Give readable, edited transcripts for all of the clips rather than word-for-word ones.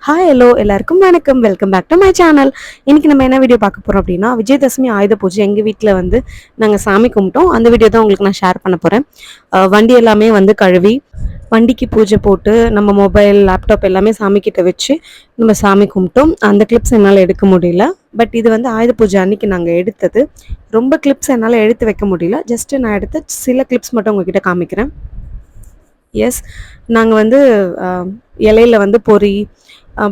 Hi hello எல்லாருக்கும் வணக்கம். Welcome back to my channel. இன்னைக்கு நம்ம என்ன வீடியோ பார்க்க போகிறோம் அப்படின்னா, விஜயதசமி ஆயுத பூஜை எங்கள் வீட்டில் வந்து நாங்கள் சாமி கும்பிட்டோம். அந்த வீடியோ தான் உங்களுக்கு நான் ஷேர் பண்ண போகிறேன். வண்டி எல்லாமே வந்து கழுவி வண்டிக்கு பூஜை போட்டு நம்ம மொபைல் லேப்டாப் எல்லாமே சாமி கிட்ட வச்சு நம்ம சாமி கும்பிட்டோம். அந்த கிளிப்ஸ் என்னால் எடுக்க முடியல. பட் இது வந்து ஆயுத பூஜை அன்னைக்கு நாங்கள் எடுத்தது. ரொம்ப கிளிப்ஸ் என்னால் எடுத்து வைக்க முடியல. ஜஸ்ட்டு நான் எடுத்த சில கிளிப்ஸ் மட்டும் உங்ககிட்ட காமிக்கிறேன். எஸ், நாங்கள் வந்து இலையில வந்து பொரி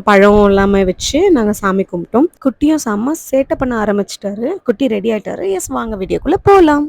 பழம் எல்லாமே வச்சு நாங்கள் சாமி கும்பிட்டோம். குட்டியும் செம்ம சேட்டை பண்ண ஆரம்பிச்சிட்டாரு. குட்டி ரெடி ஆயிட்டாரு. எஸ், வாங்க வீடியோக்குள்ளே போகலாம்.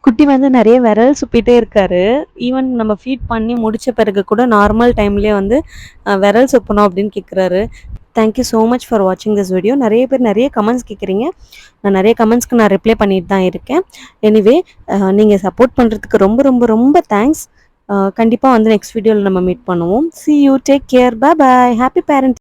குட்டி வந்து நிறைய விரல் சுப்பிட்டே இருக்காரு. ஈவன் நம்ம ஃபீட் பண்ணி முடிச்ச பிறகு கூட நார்மல் டைம்லேயே வந்து விரல் சுப்பணும் அப்படின்னு கேட்குறாரு. தேங்க்யூ ஸோ மச் ஃபார் வாட்சிங் திஸ் வீடியோ. நிறைய பேர் நிறைய கமெண்ட்ஸ் கேட்குறீங்க. நான் நிறைய கமெண்ட்ஸ்க்கு நான் ரிப்ளை பண்ணிட்டு தான் இருக்கேன். எனிவே, நீங்கள் சப்போர்ட் பண்ணுறதுக்கு ரொம்ப ரொம்ப ரொம்ப தேங்க்ஸ். கண்டிப்பாக வந்து நெக்ஸ்ட் வீடியோவில் நம்ம மீட் பண்ணுவோம். See you, take care, bye bye, happy parenting.